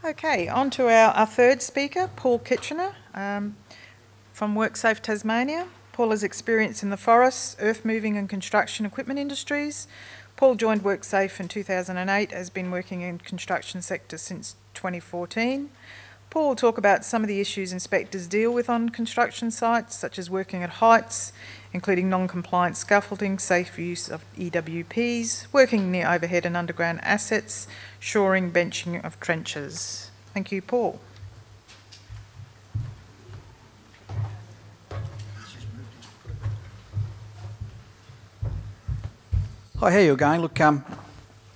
Okay, on to our third speaker, Paul Kitchener from WorkSafe Tasmania. Paul has experience in the forests, earth moving and construction equipment industries. Paul joined WorkSafe in 2008, has been working in construction sector since 2014. Paul will talk about some of the issues inspectors deal with on construction sites, such as working at heights, including non-compliant scaffolding, safe use of EWPs, working near overhead and underground assets, shoring, benching of trenches. Thank you, Paul. Hi, how you going? Look,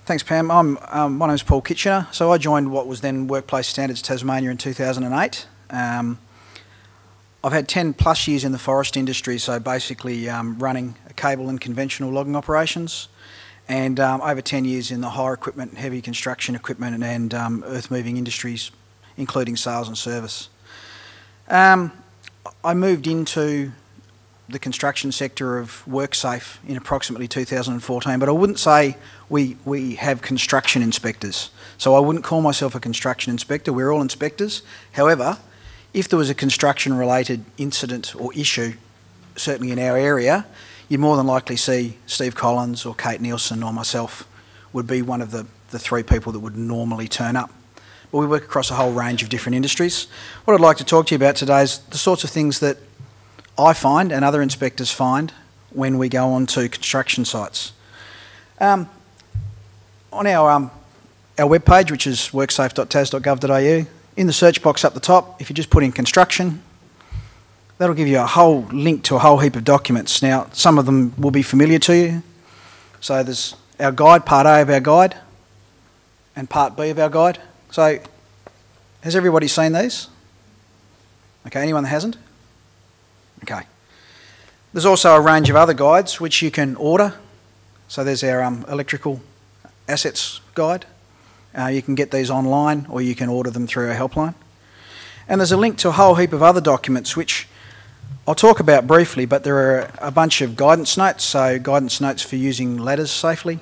thanks, Pam. My name's Paul Kitchener. So I joined what was then Workplace Standards Tasmania in 2008. I've had 10 plus years in the forest industry, so basically running cable and conventional logging operations, and over 10 years in the hire equipment, heavy construction equipment and earth moving industries, including sales and service. I moved into the construction sector of WorkSafe in approximately 2014, but I wouldn't say we have construction inspectors. So I wouldn't call myself a construction inspector. We're all inspectors. However, if there was a construction-related incident or issue, certainly in our area, you'd more than likely see Steve Collins or Kate Nielsen or myself would be one of the three people that would normally turn up. But we work across a whole range of different industries. What I'd like to talk to you about today is the sorts of things that I find and other inspectors find when we go on to construction sites. On our webpage, which is worksafe.tas.gov.au, in the search box up the top, if you just put in construction, that'll give you a whole link to a whole heap of documents. Now, some of them will be familiar to you. So there's our guide, part A of our guide, and part B of our guide. So, has everybody seen these? Okay, anyone that hasn't? Okay. There's also a range of other guides which you can order. So there's our electrical assets guide. You can get these online or you can order them through our helpline. And there's a link to a whole heap of other documents which I'll talk about briefly, but there are a bunch of guidance notes, so guidance notes for using ladders safely,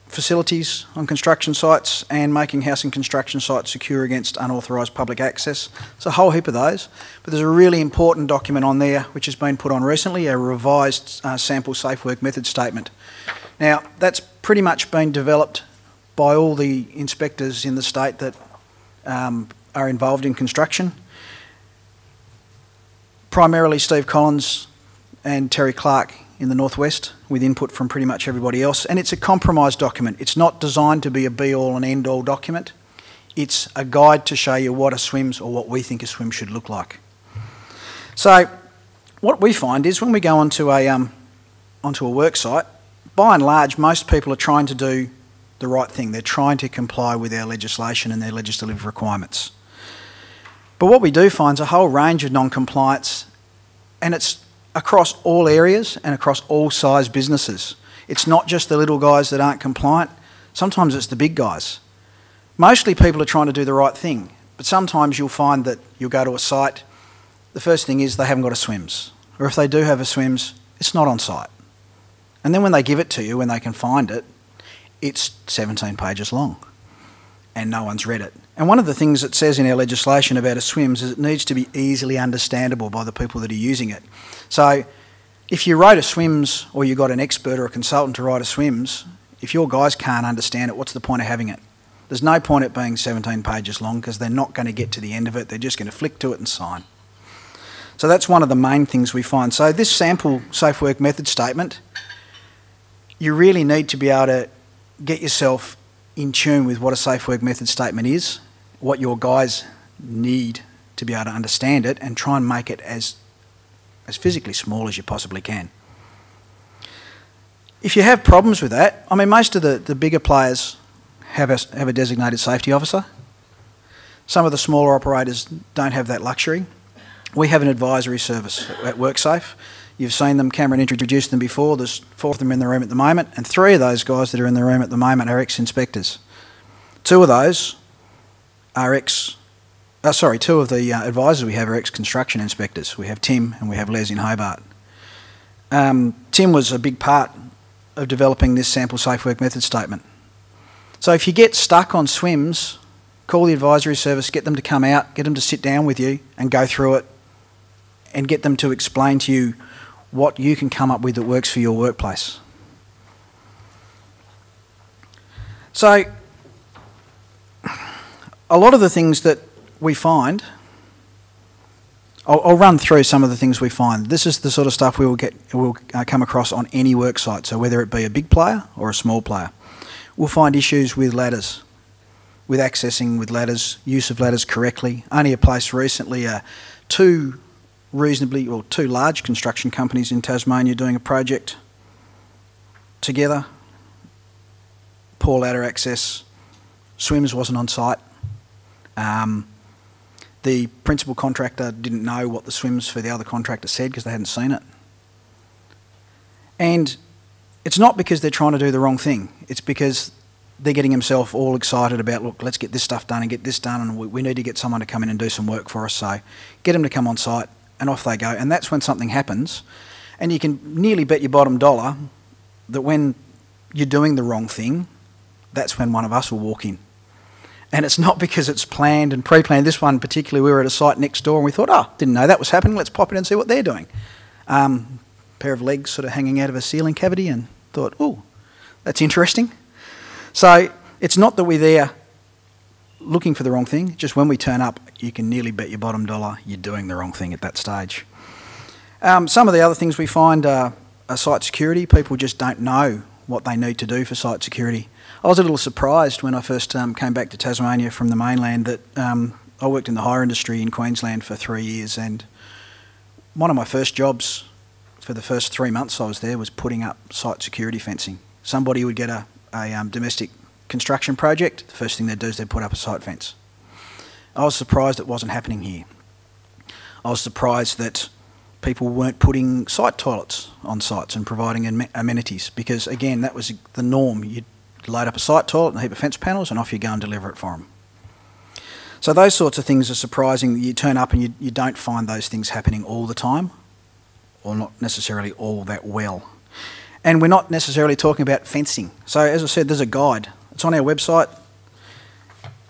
facilities on construction sites, and making house and construction sites secure against unauthorised public access. It's a whole heap of those, but there's a really important document on there which has been put on recently, a revised sample safe work method statement. Now, that's pretty much been developed by all the inspectors in the state that are involved in construction. Primarily Steve Collins and Terry Clark in the northwest, with input from pretty much everybody else. And it's a compromise document. It's not designed to be a be-all and end-all document. It's a guide to show you what a SWIMS, or what we think a SWIM should look like. So what we find is when we go onto a work site, by and large, most people are trying to do the right thing. They're trying to comply with our legislation and their legislative requirements. But what we do find is a whole range of non-compliance, and it's across all areas and across all size businesses. It's not just the little guys that aren't compliant. Sometimes it's the big guys. Mostly people are trying to do the right thing, but sometimes you'll find that you'll go to a site, the first thing is they haven't got a SWIMS, or if they do have a SWIMS, it's not on site. And then when they give it to you, when they can find it, it's 17 pages long and no one's read it. And one of the things it says in our legislation about a SWIMS is it needs to be easily understandable by the people that are using it. So if you wrote a SWIMS, or you got an expert or a consultant to write a SWIMS, if your guys can't understand it, what's the point of having it? There's no point it being 17 pages long, because they're not going to get to the end of it. They're just going to flick to it and sign. So that's one of the main things we find. So this sample safe work method statement, you really need to be able to get yourself in tune with what a safe work method statement is, what your guys need to be able to understand it, and try and make it as physically small as you possibly can. If you have problems with that, I mean, most of the bigger players have a designated safety officer. Some of the smaller operators don't have that luxury. We have an advisory service at WorkSafe. You've seen them, Cameron introduced them before. There's 4 of them in the room at the moment, and 3 of those guys that are in the room at the moment are ex-inspectors. 2 of those are 2 of the advisors we have are ex-construction inspectors. We have Tim and we have Les in Hobart. Tim was a big part of developing this sample safe work method statement. So if you get stuck on SWIMS, call the advisory service, get them to come out, get them to sit down with you and go through it and get them to explain to you what you can come up with that works for your workplace. So, a lot of the things that we find, I'll run through some of the things we find. This is the sort of stuff we'll come across on any work site, so whether it be a big player or a small player. We'll find issues with ladders, with accessing with ladders, use of ladders correctly. Only a place recently, two large construction companies in Tasmania doing a project together. Poor ladder access. Swims wasn't on site. The principal contractor didn't know what the swims for the other contractor said because they hadn't seen it. And it's not because they're trying to do the wrong thing. It's because they're getting themselves all excited about, look, let's get this stuff done and get this done, and we need to get someone to come in and do some work for us. So get them to come on site, and off they go. And that's when something happens. And you can nearly bet your bottom dollar that when you're doing the wrong thing, that's when one of us will walk in. And it's not because it's planned and pre-planned. This one particularly, we were at a site next door and we thought, didn't know that was happening, let's pop in and see what they're doing. Pair of legs sort of hanging out of a ceiling cavity, and thought, that's interesting. So it's not that we're there looking for the wrong thing, just when we turn up, you can nearly bet your bottom dollar you're doing the wrong thing at that stage. Some of the other things we find are site security. People just don't know what they need to do for site security. I was a little surprised when I first came back to Tasmania from the mainland that I worked in the hire industry in Queensland for 3 years, and one of my first jobs for the first 3 months I was there was putting up site security fencing. Somebody would get a domestic construction project, the first thing they'd do is they'd put up a site fence. I was surprised it wasn't happening here. I was surprised that people weren't putting site toilets on sites and providing amenities, because again, that was the norm. You'd load up a site toilet and a heap of fence panels and off you go and deliver it for them. So those sorts of things are surprising. You turn up and you don't find those things happening all the time, or not necessarily all that well. And we're not necessarily talking about fencing. So as I said, there's a guide. It's on our website.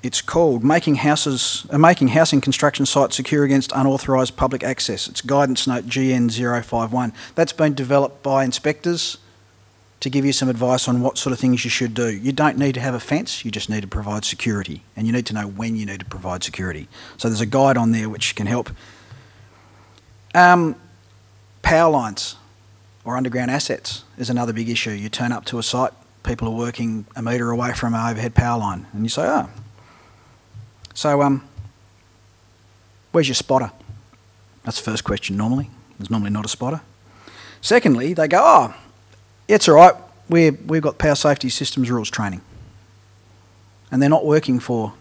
It's called Making Housing Construction Sites Secure Against Unauthorised Public Access. It's guidance note GN051. That's been developed by inspectors to give you some advice on what sort of things you should do. You don't need to have a fence, you just need to provide security, and you need to know when you need to provide security. So there's a guide on there which can help. Power lines or underground assets is another big issue. You turn up to a site, people are working a metre away from an overhead power line, and you say, where's your spotter? That's the first question normally. There's normally not a spotter. Secondly, they go, it's all right, we've got power safety systems rules training. And they're not working for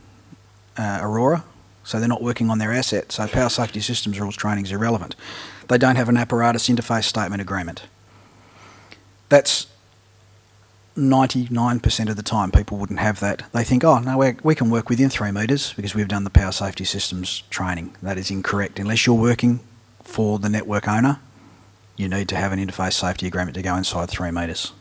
Aurora, so they're not working on their asset, so power safety systems rules training is irrelevant. They don't have an apparatus interface statement agreement. That's 99% of the time people wouldn't have that. They think, we can work within 3 metres because we've done the power safety systems training. That is incorrect. Unless you're working for the network owner, you need to have an interface safety agreement to go inside 3 metres.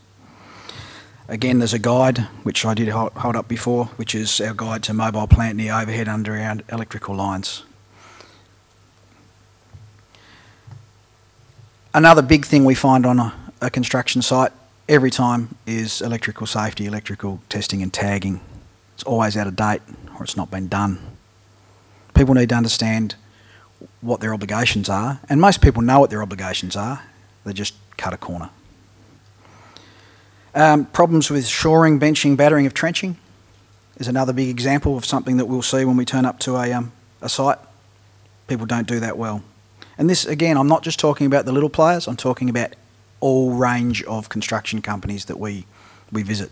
Again, there's a guide, which I did hold up before, which is our guide to mobile plant near overhead underground electrical lines. Another big thing we find on a construction site every time is electrical safety, electrical testing and tagging. It's always out of date or it's not been done. People need to understand what their obligations are, and most people know what their obligations are, they just cut a corner. Problems with shoring, benching, battering of trenching is another big example of something that we'll see when we turn up to a site. People don't do that well. And this, again, I'm not just talking about the little players, I'm talking about all range of construction companies that we visit.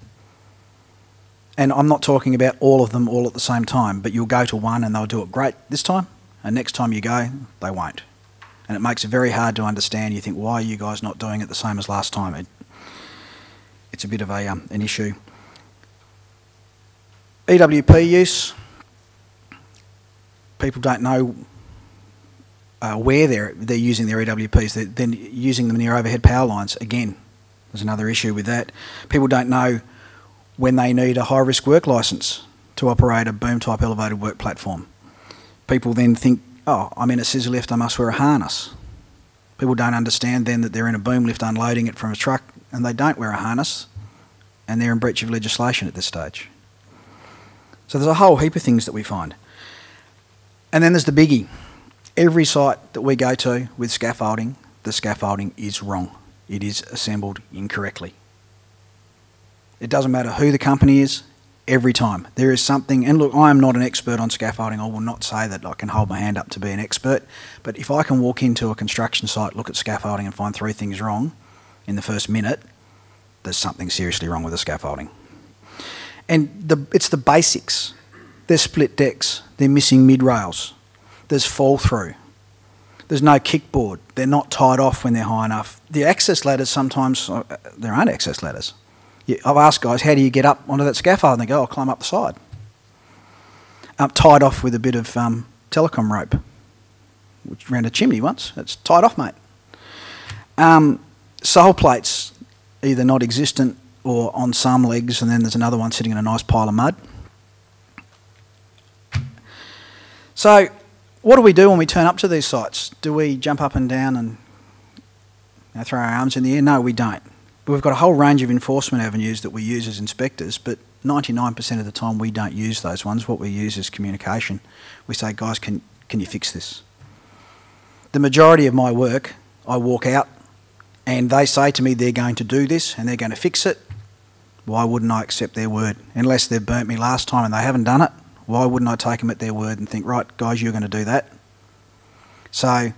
And I'm not talking about all of them all at the same time, but you'll go to one and they'll do it great this time, and next time you go, they won't. And it makes it very hard to understand. You think, why are you guys not doing it the same as last time? It's a bit of an issue. EWP use. People don't know where they're using their EWPs. They're using them near overhead power lines. Again, there's another issue with that. People don't know when they need a high-risk work licence to operate a boom-type elevated work platform. People then think, oh, I'm in a scissor lift, I must wear a harness. People don't understand then that they're in a boom lift unloading it from a truck and they don't wear a harness and they're in breach of legislation at this stage. So there's a whole heap of things that we find. And then there's the biggie. Every site that we go to with scaffolding, the scaffolding is wrong. It is assembled incorrectly. It doesn't matter who the company is, every time. There is something, and look, I am not an expert on scaffolding. I will not say that I can hold my hand up to be an expert, but if I can walk into a construction site, look at scaffolding and find 3 things wrong in the first minute, there's something seriously wrong with the scaffolding. And it's the basics. There's split decks, they're missing mid-rails, there's fall-through, there's no kickboard, they're not tied off when they're high enough. The access ladders sometimes, there aren't access ladders. I've asked guys, how do you get up onto that scaffold? And they go, I'll climb up the side. Tied off with a bit of telecom rope, which around a chimney once. It's tied off, mate. Sole plates, either not existent or on some legs, and then there's another one sitting in a nice pile of mud. So what do we do when we turn up to these sites? Do we jump up and down and throw our arms in the air? No, we don't. We've got a whole range of enforcement avenues that we use as inspectors, but 99% of the time we don't use those ones. What we use is communication. We say, guys, can you fix this? The majority of my work, I walk out and they say to me they're going to do this and they're going to fix it. Why wouldn't I accept their word? Unless they've burnt me last time and they haven't done it, why wouldn't I take them at their word and think, right, guys, you're going to do that? So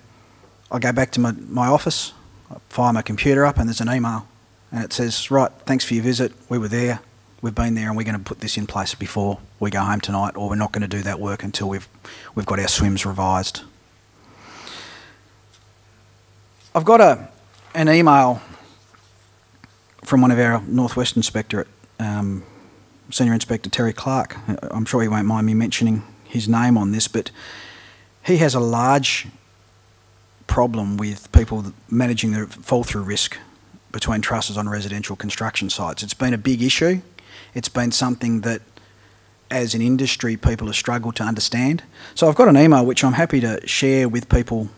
I go back to my office, I fire my computer up and there's an email. And it says, right, thanks for your visit, we were there, we've been there and we're going to put this in place before we go home tonight, or we're not going to do that work until we've got our swims revised. I've got an email from one of our Northwest Inspectorate, Senior Inspector Terry Clark. I'm sure he won't mind me mentioning his name on this, but he has a large problem with people managing the fall-through risk between trusses on residential construction sites. It's been a big issue. It's been something that, as an industry, people have struggled to understand. So I've got an email which I'm happy to share with people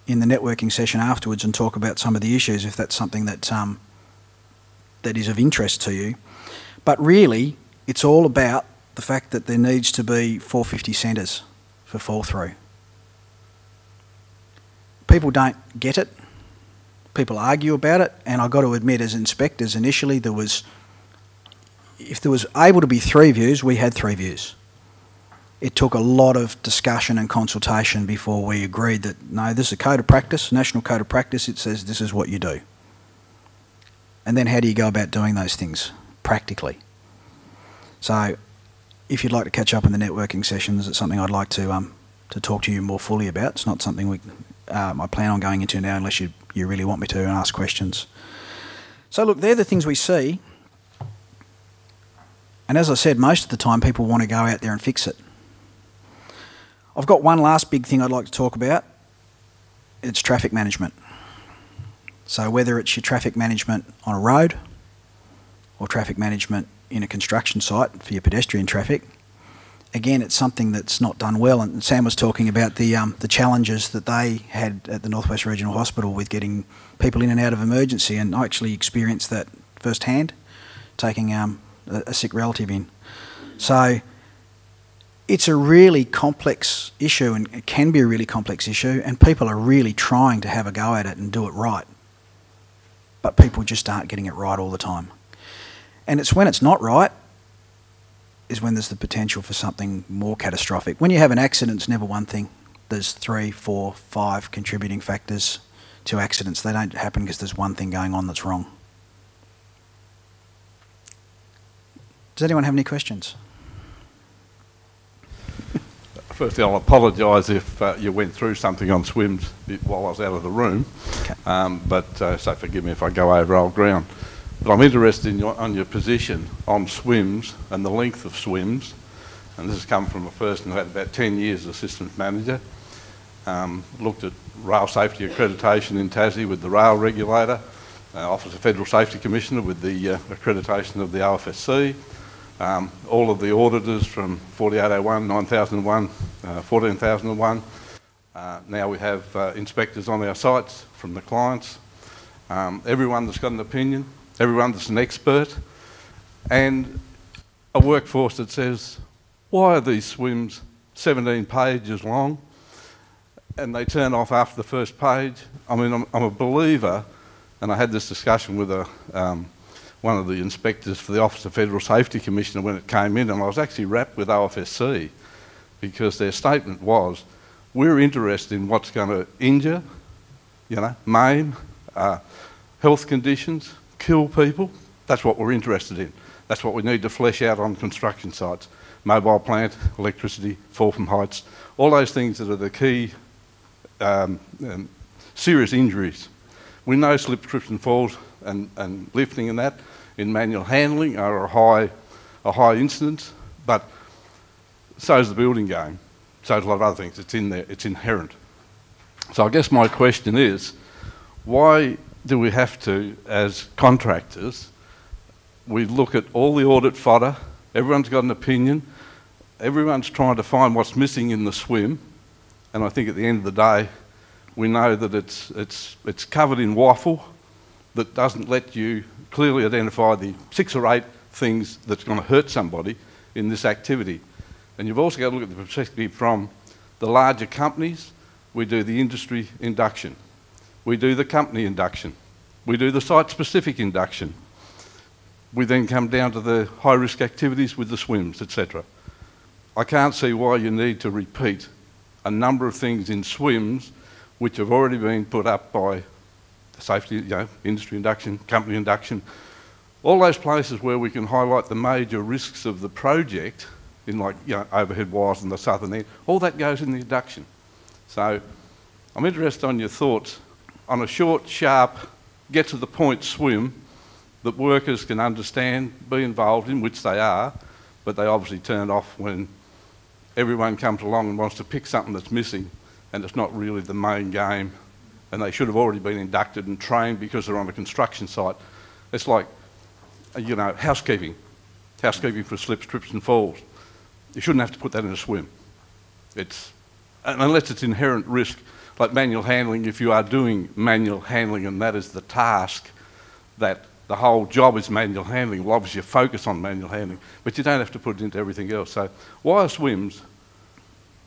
in the networking session afterwards and talk about some of the issues if that's something that that is of interest to you. But really, it's all about the fact that there needs to be 450 centres for fall-through. People don't get it. People argue about it, and I've got to admit, as inspectors, initially if there was able to be 3 views, we had 3 views. It took a lot of discussion and consultation before we agreed that, no, this is a code of practice, national code of practice, it says this is what you do. And then how do you go about doing those things practically? So if you'd like to catch up in the networking sessions, it's something I'd like to talk to you more fully about. It's not something I plan on going into now unless you really want me to and ask questions. So look, they're the things we see. And as I said, most of the time people want to go out there and fix it. I've got one last big thing I'd like to talk about. It's traffic management. So whether it's your traffic management on a road or traffic management in a construction site for your pedestrian traffic, again, it's something that's not done well, and Sam was talking about the challenges that they had at the Northwest Regional Hospital with getting people in and out of emergency, and I actually experienced that firsthand, taking a sick relative in. So it's a really complex issue, and it can be a really complex issue, and people are really trying to have a go at it and do it right. But people just aren't getting it right all the time. And it's when it's not right is when there's the potential for something more catastrophic. When you have an accident, it's never one thing. There's 3, 4, 5 contributing factors to accidents. They don't happen because there's one thing going on that's wrong. Does anyone have any questions? Firstly, I'll apologise if you went through something on swims while I was out of the room, okay. So forgive me if I go over old ground. But I'm interested in your position on swims and the length of swims, and this has come from a person who had about 10 years as systems manager, looked at rail safety accreditation in Tassie with the rail regulator, Office of Federal Safety Commissioner with the accreditation of the OFSC, all of the auditors from 4801, 9001, 14001. Now we have inspectors on our sites from the clients. Everyone that's got an opinion, everyone that's an expert, and a workforce that says, why are these swims 17 pages long? And they turn off after the first page. I mean, I'm a believer, and I had this discussion with one of the inspectors for the Office of Federal Safety Commissioner when it came in, and I was actually rapped with OFSC because their statement was, we're interested in what's going to injure, maim, health conditions, kill people. That's what we're interested in. That's what we need to flesh out on construction sites. Mobile plant, electricity, fall from heights, all those things that are the key serious injuries. We know slip, trips and falls and lifting and that in manual handling are a high incidence, but so is the building game. So is a lot of other things. It's in there, it's inherent. So I guess my question is, why do we have to, as contractors, we look at all the audit fodder, everyone's got an opinion, everyone's trying to find what's missing in the swim, and I think at the end of the day, we know that it's covered in waffle that doesn't let you clearly identify the 6 or 8 things that's going to hurt somebody in this activity. And you've also got to look at the perspective from the larger companies. We do the industry induction. We do the company induction. We do the site-specific induction. We then come down to the high-risk activities with the swims, etc. I can't see why you need to repeat a number of things in swims which have already been put up by the safety, industry induction, company induction, all those places where we can highlight the major risks of the project in overhead wires and the southern end, all that goes in the induction. So I'm interested on your thoughts on a short, sharp, get to the point swim that workers can understand, be involved in, which they are, but they obviously turn off when everyone comes along and wants to pick something that's missing and it's not really the main game, and they should have already been inducted and trained because they're on a construction site. It's like, housekeeping for slips, trips and falls. You shouldn't have to put that in a swim. Unless it's inherent risk, like manual handling, if you are doing manual handling and that is the task, that the whole job is manual handling, well obviously you focus on manual handling, but you don't have to put it into everything else. So why are swims,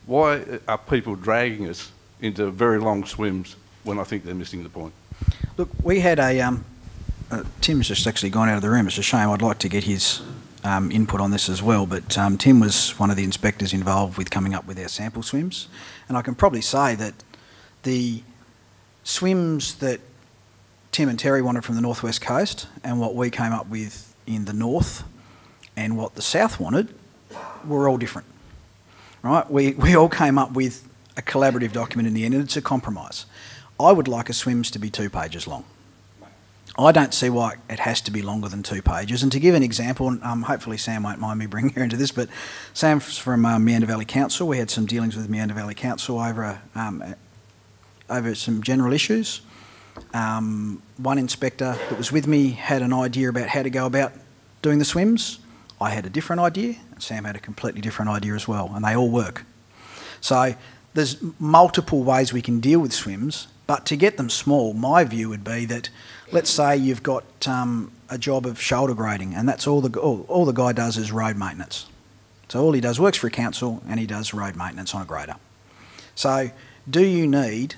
why are people dragging us into very long swims when I think they're missing the point? Look, we had Tim's just actually gone out of the room. It's a shame. I'd like to get his input on this as well, but Tim was one of the inspectors involved with coming up with our sample swims, and I can probably say that the swims that Tim and Terry wanted from the northwest coast and what we came up with in the north and what the south wanted were all different, right? We all came up with a collaborative document in the end, and it's a compromise. I would like a swims to be 2 pages long. I don't see why it has to be longer than 2 pages. And to give an example, and hopefully Sam won't mind me bringing her into this, but Sam's from Meander Valley Council. We had some dealings with Meander Valley Council over some general issues. One inspector that was with me had an idea about how to go about doing the swims. I had a different idea, and Sam had a completely different idea as well, and they all work. So there's multiple ways we can deal with swims, but to get them small, my view would be that, let's say you've got a job of shoulder grading, and that's all the guy does is road maintenance. So all he does, works for a council, and he does road maintenance on a grader. So do you need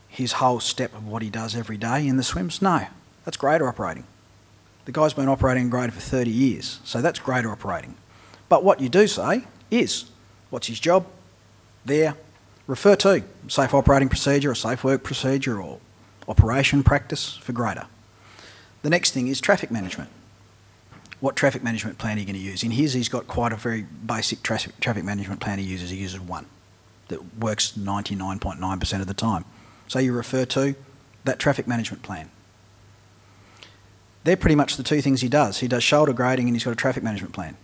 his whole step of what he does every day in the swims? No, that's grader operating. The guy's been operating a grader for 30 years, so that's grader operating. But what you do say is, what's his job? There, refer to safe operating procedure or safe work procedure or operation practice for grader. The next thing is traffic management. What traffic management plan are you going to use? In his, he's got quite a very basic traffic management plan he uses. He uses one that works 99.9% of the time. So you refer to that traffic management plan. They're pretty much the 2 things he does. He does shoulder grading and he's got a traffic management plan.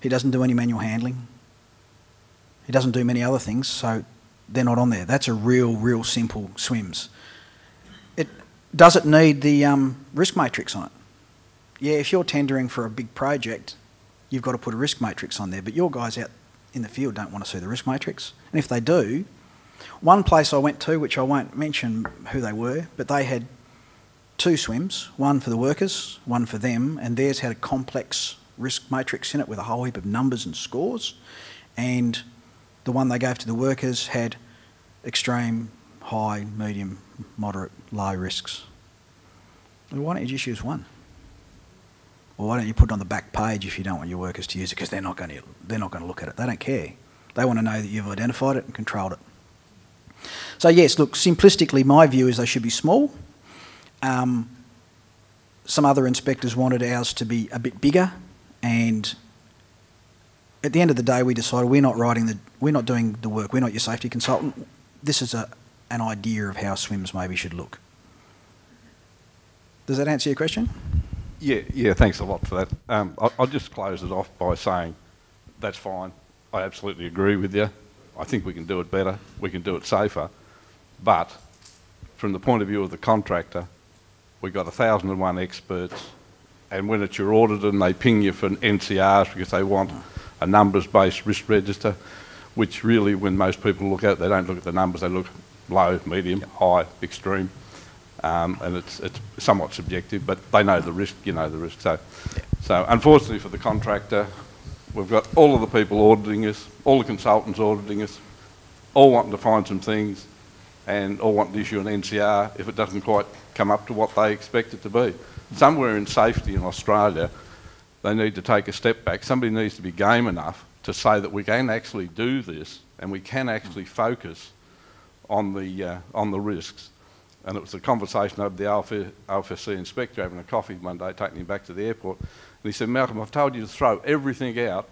He doesn't do any manual handling. He doesn't do many other things, so they're not on there. That's a real simple swims. Does it need the risk matrix on it? Yeah, if you're tendering for a big project, you've got to put a risk matrix on there. But your guys out in the field don't want to see the risk matrix. And if they do, one place I went to, which I won't mention who they were, but they had 2 swims, one for the workers, one for them, and theirs had a complex risk matrix in it with a whole heap of numbers and scores. And the one they gave to the workers had extreme, high, medium, moderate, low risks. Well, why don't you just use one? Or why don't you put it on the back page if you don't want your workers to use it? Because they're not going to look at it. They don't care. They want to know that you've identified it and controlled it. So yes, look, simplistically, my view is they should be small. Some other inspectors wanted ours to be a bit bigger, and at the end of the day, we decided we're not doing the work. We're not your safety consultant. This is an idea of how swims maybe should look. Does that answer your question? Yeah, thanks a lot for that. I'll just close it off by saying that's fine. I absolutely agree with you. I think we can do it better. We can do it safer. But from the point of view of the contractor, we've got 1,001 experts, and when it's your auditor and they ping you for an NCRs because they want a numbers-based risk register, which really, when most people look at it, they don't look at the numbers, they look low, medium, high, extreme. And it's somewhat subjective, but they know the risk, you know the risk. So unfortunately for the contractor, we've got all of the people auditing us, all the consultants auditing us, all wanting to find some things, and all wanting to issue an NCR if it doesn't quite come up to what they expect it to be. Somewhere in safety in Australia, they need to take a step back. Somebody needs to be game enough to say that we can actually do this and we can actually focus on the risks. And it was a conversation over the OFSC inspector having a coffee one day, taking him back to the airport. And he said, Malcolm, I've told you to throw everything out.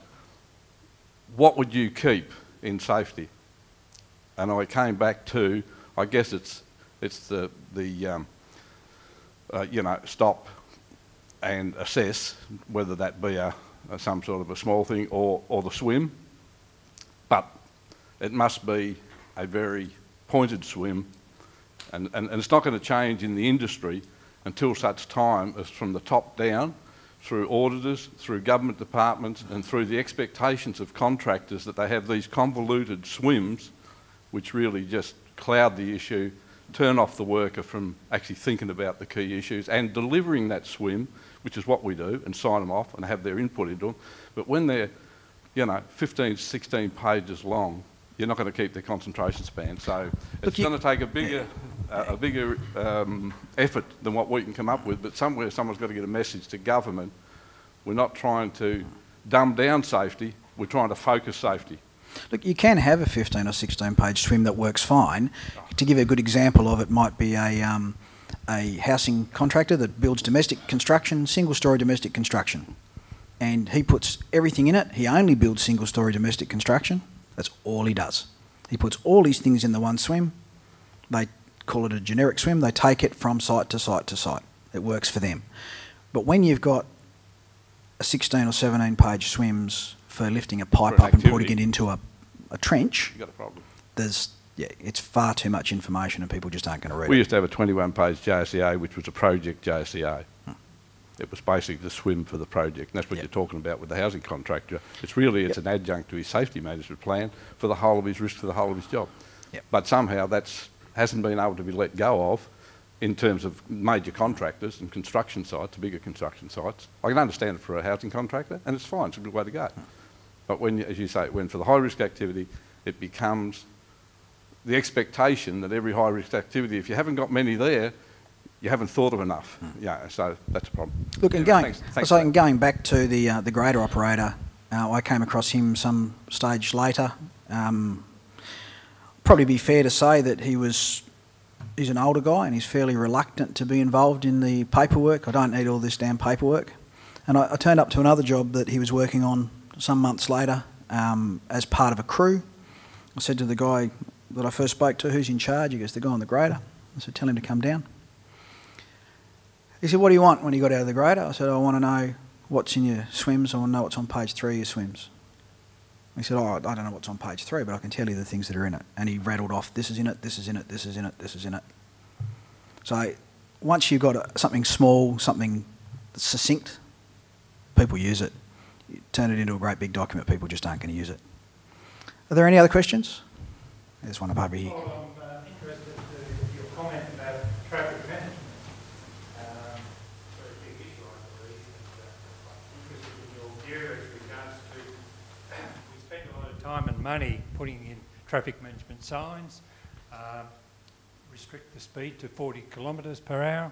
What would you keep in safety? And I came back to, I guess it's the stop and assess, whether that be some sort of a small thing or the swim. But it must be a very pointed swim. And it's not going to change in the industry until such time as from the top down, through auditors, through government departments and through the expectations of contractors that they have these convoluted swims which really just cloud the issue, turn off the worker from actually thinking about the key issues and delivering that swim, which is what we do, and sign them off and have their input into them. But when they're 15, 16 pages long, you're not going to keep their concentration span. So it's going to take a bigger effort than what we can come up with, but somewhere someone's got to get a message to government. We're not trying to dumb down safety, we're trying to focus safety. Look, you can have a 15 or 16 page swim that works fine. To give you a good example of it, might be a housing contractor that builds domestic construction, single story domestic construction. And he puts everything in it. He only builds single story domestic construction. That's all he does. He puts all these things in the one swim. They call it a generic swim. They take it from site to site to site. It works for them. But when you've got a 16 or 17 page swims for lifting a pipe up and putting it into a trench, You've got a problem. It's far too much information and people just aren't going to read it. We used to have a 21 page JSCA, which was a project JSCA. It was basically the swim for the project, and that's what you're talking about with the housing contractor. It's really, it's an adjunct to his safety management plan for the whole of his risk, for the whole of his job. But somehow that hasn't been able to be let go of in terms of major contractors and construction sites, bigger construction sites. I can understand it for a housing contractor, and it's fine, it's a good way to go. But when, as you say, when for the high risk activity, it becomes the expectation that every high risk activity, if you haven't got many there, you haven't thought of enough. So that's a problem. Look, and going back to the grader operator, I came across him some stage later. Probably be fair to say that he's an older guy and he's fairly reluctant to be involved in the paperwork. I don't need all this damn paperwork. And I turned up to another job that he was working on some months later as part of a crew. I said to the guy that I first spoke to, who's in charge? He goes, the guy on the grader. I said, tell him to come down. He said, what do you want when he got out of the grader? I said, I want to know what's in your swims. I want to know what's on page 3 of your swims. He said, I don't know what's on page 3, but I can tell you the things that are in it. And he rattled off, this is in it, this is in it, this is in it, this is in it. So once you've got something small, something succinct, people use it. you turn it into a great big document, people just aren't going to use it. Are there any other questions? There's one up over here. Well, I'm interested in your comment about traffic management. Very big issue, I believe, and interested in your view as regards to we spend a lot of time and money putting in traffic management signs, restrict the speed to 40 kilometres per hour,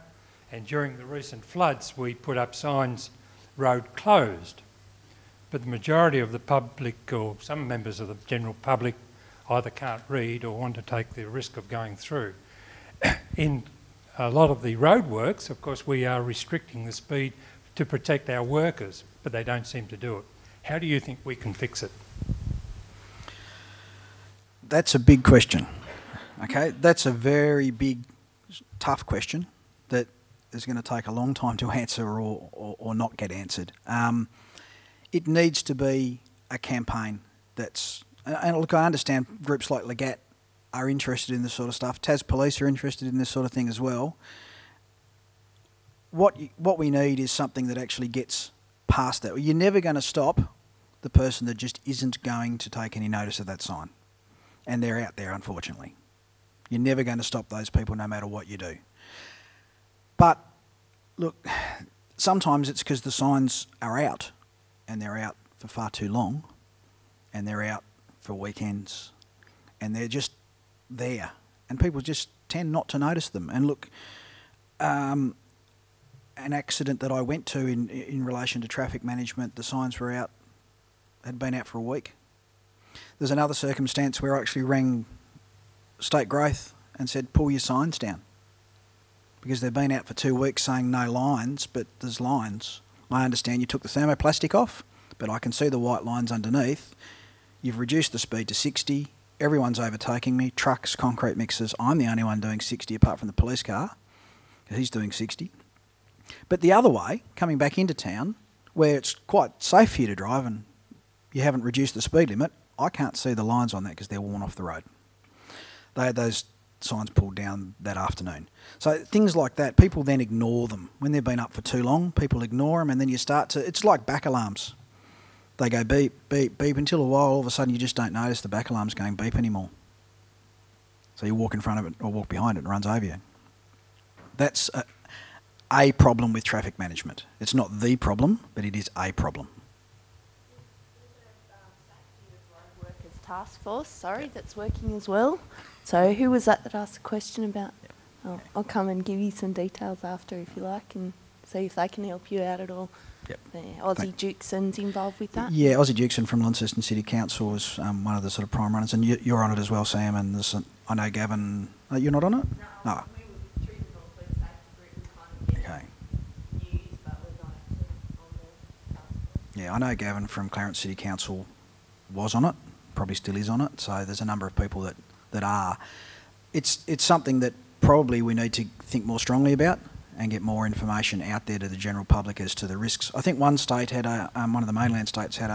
and during the recent floods we put up signs, road closed. But the majority of the public, or some members of the general public, either can't read or want to take the risk of going through. In a lot of the roadworks, of course, we are restricting the speed to protect our workers, but they don't seem to do it. How do you think we can fix it? That's a big question. Okay, that's a very big, tough question that is going to take a long time to answer or not get answered. It needs to be a campaign that's, and look, I understand groups like Legat are interested in this sort of stuff. Tas Police are interested in this sort of thing as well. What we need is something that actually gets past that. You're never going to stop the person that just isn't going to take any notice of that sign. And they're out there, unfortunately. You're never going to stop those people no matter what you do. But, look, sometimes it's because the signs are out, and they're out for far too long, and they're out for weekends, and they're just there. And people just tend not to notice them. And look, an accident that I went to in relation to traffic management, the signs were out, had been out for a week. There's another circumstance where I actually rang State Growth and said, pull your signs down. Because they've been out for 2 weeks saying no lines, but there's lines. I understand you took the thermoplastic off, but I can see the white lines underneath. You've reduced the speed to 60. Everyone's overtaking me. Trucks, concrete mixers. I'm the only one doing 60 apart from the police car. He's doing 60. But the other way, coming back into town, where it's quite safe for you to drive and you haven't reduced the speed limit, I can't see the lines on that because they're worn off the road. They had those signs pulled down that afternoon. So things like that, people then ignore them. When they've been up for too long, people ignore them, and then you start to... It's like back alarms. They go beep, beep, beep, until a while, all of a sudden you just don't notice the back alarm's going beep anymore. So you walk in front of it or walk behind it and it runs over you. That's a problem with traffic management. It's not the problem, but it is a problem. Workers Task Force, sorry, that's working as well. So who was that asked the question about? Oh, I'll come and give you some details after if you like and see if they can help you out at all. Yep. Aussie Dukeson's involved with that? Yeah, Aussie Dukeson from Launceston City Council was one of the sort of prime runners, and you're on it as well, Sam, and there's, I know Gavin... you're not on it? No. We were through the North West Safety Group and kind of Okay. news, but we're not actually on the task force. Yeah, I know Gavin from Clarence City Council was on it, probably still is on it, so there's a number of people that are. It's something that probably we need to think more strongly about and get more information out there to the general public as to the risks. I think one state had one of the mainland states had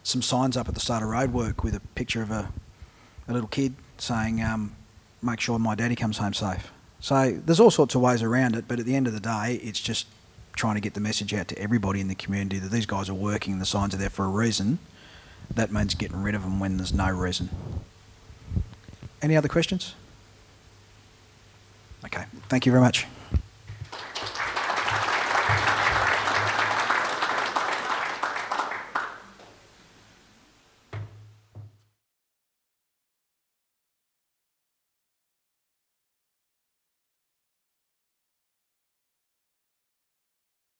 some signs up at the start of roadwork with a picture of a little kid saying, make sure my daddy comes home safe. So there's all sorts of ways around it, but at the end of the day, it's just trying to get the message out to everybody in the community that these guys are working, the signs are there for a reason. That means getting rid of them when there's no reason. Any other questions? Okay, thank you very much.